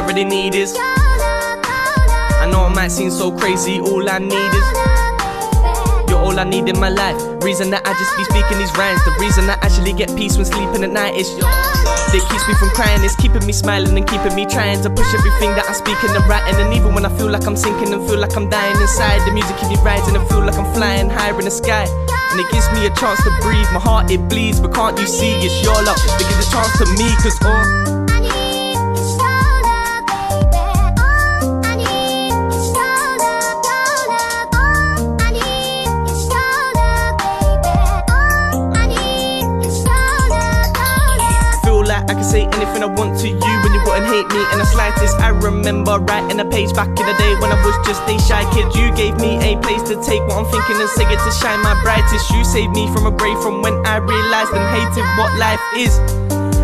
really need is, I know it might seem so crazy, all I need is, you're all I need in my life. Reason that I just be speaking these rhymes, the reason I actually get peace when sleeping at night is you. That keeps me from crying, it's keeping me smiling and keeping me trying to push everything that I'm speaking and writing. And even when I feel like I'm sinking and feel like I'm dying inside, the music keeps me rising and feel like I'm flying higher in the sky. And it gives me a chance to breathe, my heart it bleeds, but can't you see it's your love that gives a chance to me, cause I can say anything I want to you and you wouldn't hate me in the slightest. I remember writing a page back in the day when I was just a shy kid. You gave me a place to take what I'm thinking and say it to shine my brightest. You saved me from a grave from when I realised and hated what life is.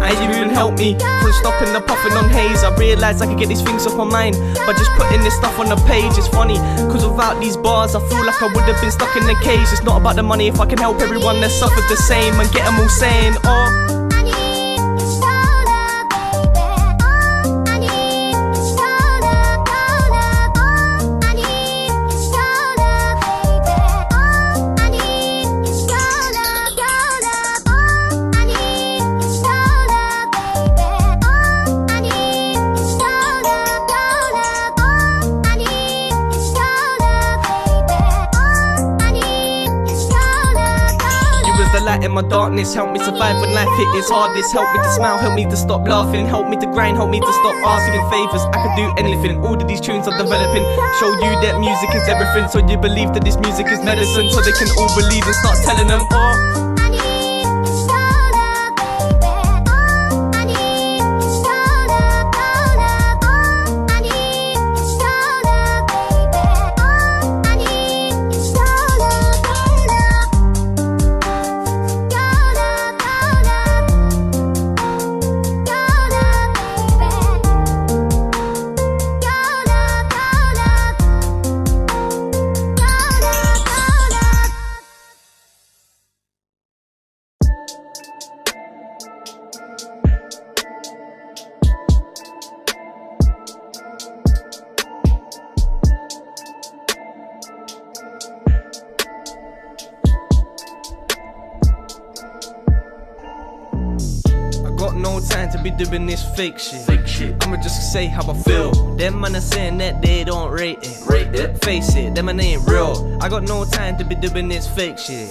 And you even helped me from stopping the puffing on haze. I realised I could get these things off my mind by just putting this stuff on the page. It's funny, cause without these bars I feel like I would have been stuck in a cage. It's not about the money if I can help everyone that suffered the same and get them all saying, oh, the light in my darkness, help me survive when life hit its hardest. Help me to smile, help me to stop laughing, help me to grind, help me to stop asking favors. I could do anything, all of these tunes are developing. Show you that music is everything, so you believe that this music is medicine, so they can all believe and start telling them, oh. Got no time to be doing this fake shit. I'ma just say how I feel. Them man are saying that they don't rate it. Face it, them man ain't real. I got no time to be doing this fake shit.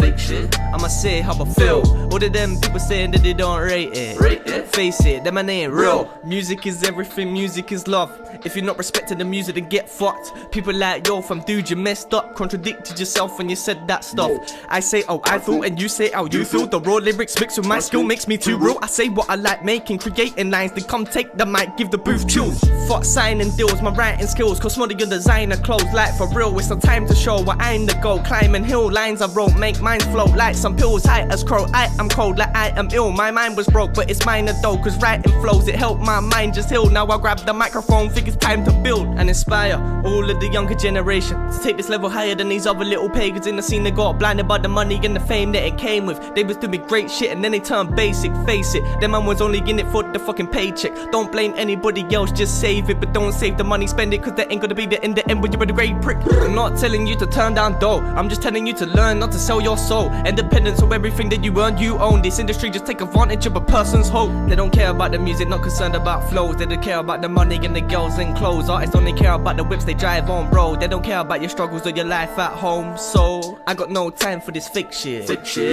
I'ma say how I feel. All of them people saying that they don't rate it. Face it, them man ain't real. Music is everything, music is love. If you're not respecting the music, then get fucked. People like, yo fam, dude, you messed up. Contradicted yourself when you said that stuff. I say, oh, I feel, and you say, oh, you feel. The raw lyrics mixed with my skill makes me too real. I say what I like making, creating lines. Then come take the mic, give the booth chills. Fuck signing deals, my writing skills. Cause more than your designer clothes. Like for real, it's the time to show what I'm the goal. Climbing hill lines I wrote, make mine flow like some pills. High as crow, I am cold like I am ill. My mind was broke, but it's mine though. Cause writing flows, it helped my mind just heal. Now I grab the microphone, think it's time to build and inspire all of the younger generation to take this level higher than these other little pagans in the scene. They got blinded by the money and the fame that it came with. They was doing great shit and then they turned basic. Face it, them man was only in it for the fucking paycheck. Don't blame anybody else, just save it, but don't save the money, spend it, cause that ain't gonna be the end when you're a great prick. I'm not telling you to turn down dough, I'm just telling you to learn not to sell your soul. Independence of everything that you earn, you own. This industry just take advantage of a person's hope. They don't care about the music, not concerned about flows. They don't care about the money and the girls and clothes. Artists only care about the whips they drive on road. They don't care about your struggles or your life at home. So I got no time for this fake shit.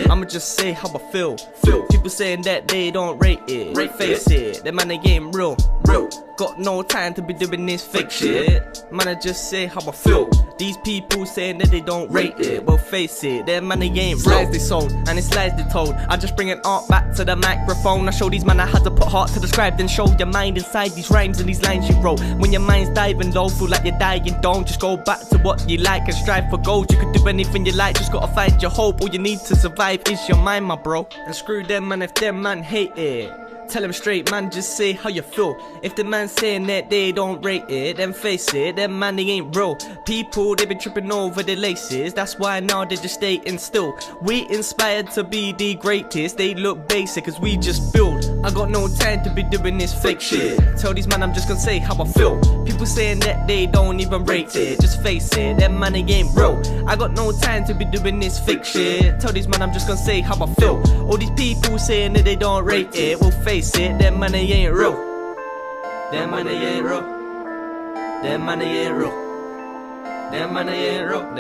I'ma just say how I feel. People saying that they don't rate it. Face it, that man they ain't real. Got no time to be doing this fake shit. Man, I just say how I feel. These people saying that they don't rate it. Well, face it, their money ain't real. Lies they sold and it's lies they told. I just bring an art back to the microphone. I show these man I had to put heart to describe. Then show your mind inside these rhymes and these lines you wrote. When your mind's diving low, feel like you're dying, don't just go back to what you like and strive for gold. You could do anything you like, just gotta find your hope. All you need to survive is your mind, my bro. And screw them man if them man hate it. Tell them straight, man, just say how you feel. If the man saying that they don't rate it, then face it, them man, they ain't real. People, they been tripping over their laces. That's why now they just staying still. We inspired to be the greatest. They look basic as we just build. I got no time to be doing this fake shit. Tell these man I'm just gonna say how I feel. People saying that they don't even rate it. Just face it, that money ain't real. I got no time to be doing this fake shit. Tell these man I'm just gonna say how I feel. All these people saying that they don't rate it. Well, face it, that money ain't real. That money ain't real. That money ain't real. That money ain't real.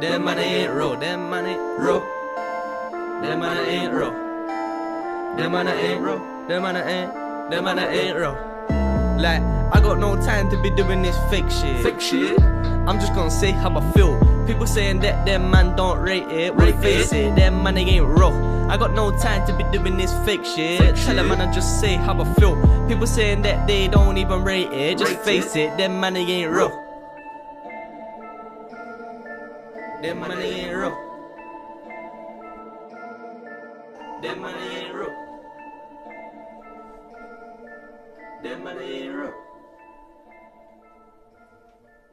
That money ain't real. That money real. That money ain't real. That money ain't real. That money ain't real. Like, I got no time to be doing this fake shit. Fake shit? I'm just gonna say how I feel. People saying that them man don't rate it. Well, face it, that money ain't real. I got no time to be doing this fake shit. Tell them man I just say how I feel. People saying that they don't even rate it. Just face it, that money ain't real. That money ain't real. That money ain't real. That money ain't real.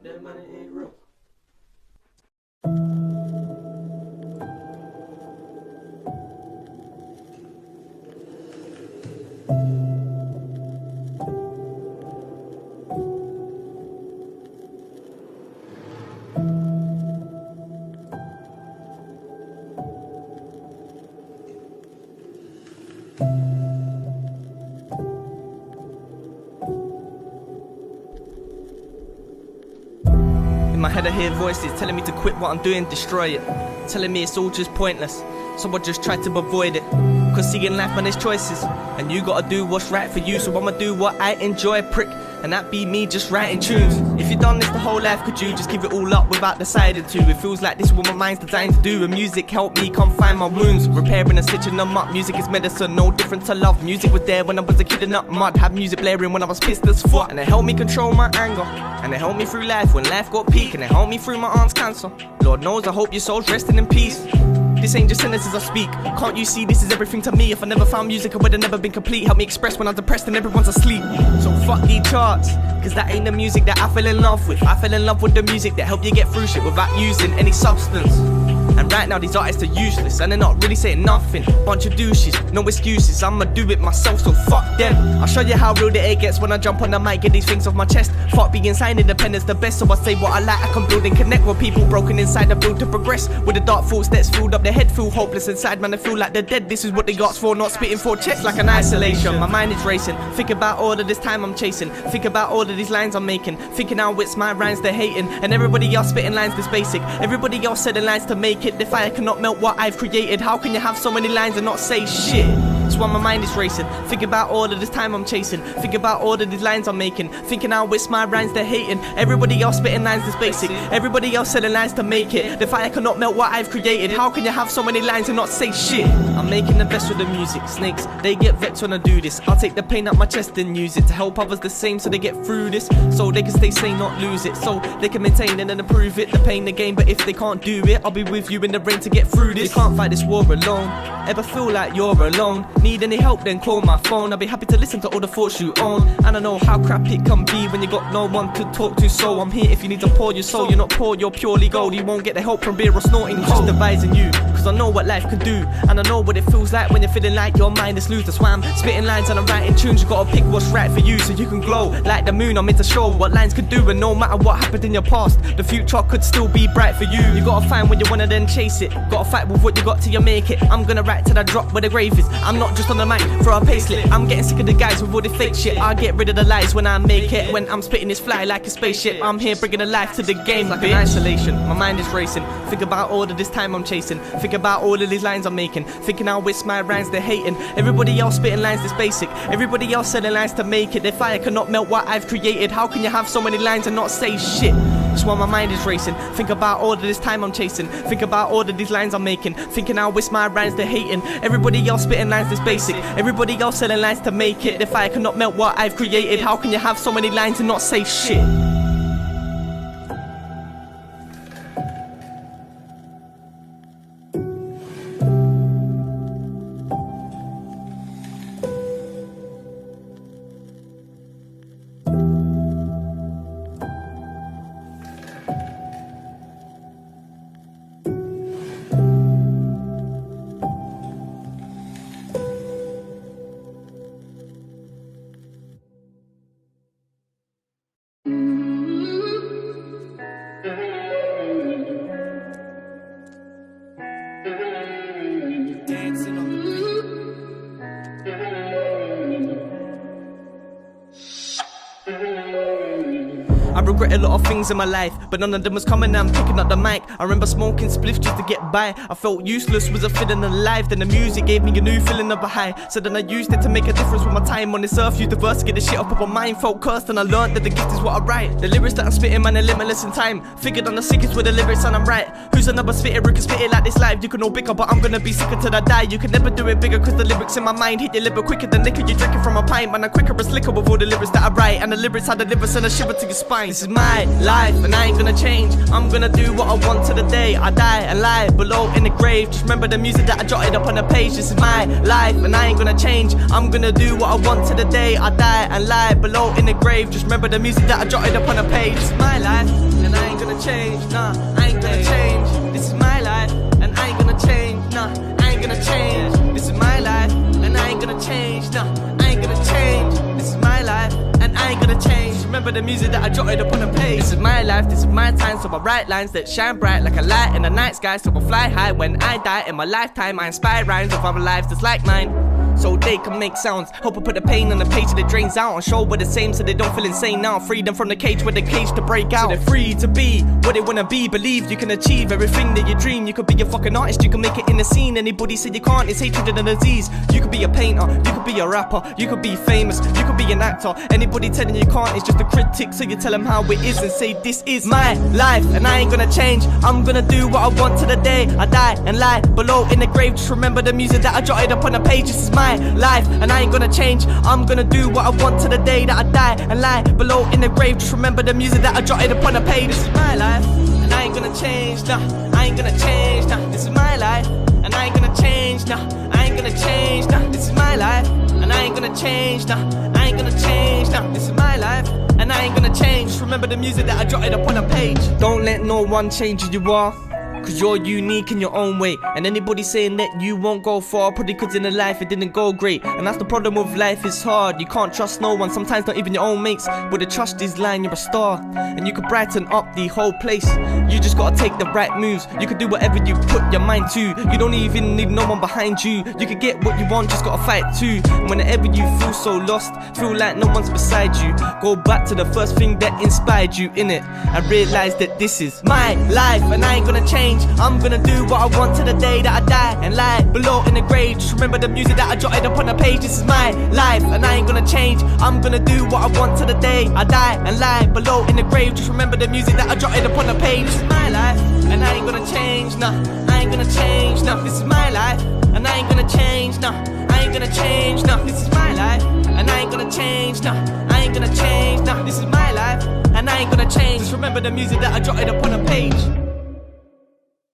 That money ain't real. In my head I hear voices telling me to quit what I'm doing, destroy it. Telling me it's all just pointless, so I just try to avoid it. Cause see in life man there's choices, and you gotta do what's right for you. So I'ma do what I enjoy, prick, and that be me just writing tunes. If you done this the whole life, could you just give it all up without deciding to? It feels like this is what my mind's designed to do, and music helped me come find my wounds, repairing and stitching them up. Music is medicine, no different to love. Music was there when I was a kid in up mud. Had music blaring when I was pissed as fuck, and it helped me control my anger, and it helped me through life when life got peak, and it helped me through my aunt's cancer. Lord knows I hope your soul's resting in peace. This ain't just sentences I speak. Can't you see this is everything to me? If I never found music I would've never been complete. Help me express when I'm depressed and everyone's asleep. So fuck these charts, cause that ain't the music that I fell in love with. I fell in love with the music that helped you get through shit without using any substance. And right now these artists are useless, and they're not really saying nothing. Bunch of douches, no excuses, I'ma do it myself, so fuck them. I'll show you how real the air gets when I jump on the mic, get these things off my chest. Fuck being signed, independence the best, so I say what I like. I can build and connect with people broken inside, I build to progress. With the dark thoughts that's filled up their head, feel hopeless inside, man, I feel like they're dead. This is what they got for, not spitting for checks like an isolation. My mind is racing, think about all of this time I'm chasing. Think about all of these lines I'm making, thinking how it's my rhymes they're hating. And everybody else spitting lines this basic, everybody else said the lines to make it. The fire cannot melt what I've created. How can you have so many lines and not say shit? That's why my mind is racing, think about all of this time I'm chasing. Think about all of these lines I'm making, thinking how it's my rhymes they're hating. Everybody else spitting lines this basic, everybody else selling lines to make it. The fire cannot melt what I've created. How can you have so many lines and not say shit? I'm making the best with the music. Snakes, they get vexed when I do this. I'll take the pain out my chest and use it to help others the same, so they get through this, so they can stay sane, not lose it, so they can maintain and then improve it. The pain, the game, but if they can't do it, I'll be with you in the rain to get through this. You can't fight this war alone. Ever feel like you're alone? Need any help, then call my phone. I'll be happy to listen to all the thoughts you own. And I know how crap it can be when you got no one to talk to, so I'm here if you need to pour your soul. You're not poor, you're purely gold. You won't get the help from beer or snorting cold. Just advising you, cause I know what life can do, and I know what it feels like when you're feeling like your mind is loose. That's why I'm spitting lines and I'm writing tunes. You gotta pick what's right for you so you can glow like the moon. I'm into show what lines could do, and no matter what happened in your past, the future could still be bright for you. You gotta find what you wanna then chase it, gotta fight with what you got till you make it. I'm gonna write till I drop where the grave is. I'm not just on the mic for a payslip. I'm getting sick of the guys with all the fake shit. I get rid of the lies when I make it. When I'm spitting this fly like a spaceship, I'm here bringing a life to the game like an isolation. My mind is racing, think about all of this time I'm chasing. Think about all of these lines I'm making, thinking how it's my rhymes they're hating. Everybody else spitting lines this basic, everybody else selling lines to make it. Their fire cannot melt what I've created. How can you have so many lines and not say shit? That's why my mind is racing, think about all of this time I'm chasing. Think about all of these lines I'm making, thinking how it's my rhymes they're hating. Everybody else spitting lines this basic, everybody else selling lines to make it. The fire cannot melt what I've created. How can you have so many lines and not say shit? I regret a lot of things in my life, but none of them was coming. I'm picking up the mic. I remember smoking spliffs just to get by. I felt useless, wasn't feeling alive. Then the music gave me a new feeling of a high. So then I used it to make a difference with my time on this earth. Used the verse to get the shit up of my mind. Felt cursed and I learned that the gift is what I write. The lyrics that I'm spitting, man, are limitless in time. Figured I'm the sickest with the lyrics and I'm right. Who's another spitter who can spit it like this live? You can all bigger, but I'm gonna be sicker till I die. You can never do it bigger, cause the lyrics in my mind hit your liver quicker than liquor you drinking from a pint. Man, I'm quicker and slicker with all the lyrics that I write. And the lyrics I deliver send a shiver to your spine. This is my life and I ain't gonna change. I'm gonna do what I want to the day I die and lie below in the grave. Just remember the music that I jotted up on the page. This is my life and I ain't gonna change. I'm gonna do what I want to the day I die and lie below in the grave. Just remember the music that I jotted up on the page. This is my life and I ain't gonna change. Nah, I ain't gonna change. This is my life and I ain't gonna change. Nah, I ain't gonna change. This is my life and I ain't gonna change. Nah, I ain't gonna change. This is my life and I ain't gonna change. Remember the music that I jotted up on the page. This is my life, this is my time, so I write lines that shine bright like a light in the night sky. So I fly high when I die. In my lifetime I inspire rhymes of other lives that's like mine, so they can make sounds. Hope I put the pain on the page so it drains out. And show we're the same so they don't feel insane now. Free them from the cage with the cage to break out. So they're free to be what they wanna be. Believe you can achieve everything that you dream. You could be a fucking artist, you can make it in the scene. Anybody say you can't, it's hatred and a disease. You could be a painter, you could be a rapper, you could be famous, you could be an actor. Anybody telling you can't, it's just a critic. So you tell them how it is and say this is my life and I ain't gonna change. I'm gonna do what I want to the day I die and lie below in the grave. Just remember the music that I jotted up on the page. This is my life and I ain't gonna change. I'm gonna do what I want to the day that I die and lie below in the grave. Just remember the music that I jotted up on the page. This is my life and I ain't gonna change. Nah, I ain't gonna change. Nah, this is my life and I ain't gonna change. Nah, I ain't gonna change. Nah, this is my life and I ain't gonna change. Nah, I ain't gonna change. Nah, this is my life and I ain't gonna change. Just remember the music that I jotted up on a page. Don't let no one change who you are, cause you're unique in your own way. And anybody saying that you won't go far, probably cause in the life it didn't go great. And that's the problem with life, it's hard. You can't trust no one, sometimes not even your own mates. But the trust is lying, you're a star and you could brighten up the whole place. You just gotta take the right moves. You could do whatever you put your mind to. You don't even need no one behind you. You could get what you want, just gotta fight too. And whenever you feel so lost, feel like no one's beside you, go back to the first thing that inspired you, innit? And realize that this is my life and I ain't gonna change. I'm gonna do what I want to the day that I die and lie below in the grave. Just remember the music that I jotted up on the page. This is my life and I ain't gonna change. I'm gonna do what I want to the day I die and lie below in the grave. Just remember the music that I jotted up on the page. This is my life and I ain't gonna change. Nah, I ain't gonna change. Nah, this is my life and I ain't gonna change. Nah, I ain't gonna change. Nah, this is my life and I ain't gonna change. Nah, I ain't gonna change. Nah, this is my life and I ain't gonna change. Just remember the music that I jotted up on a page.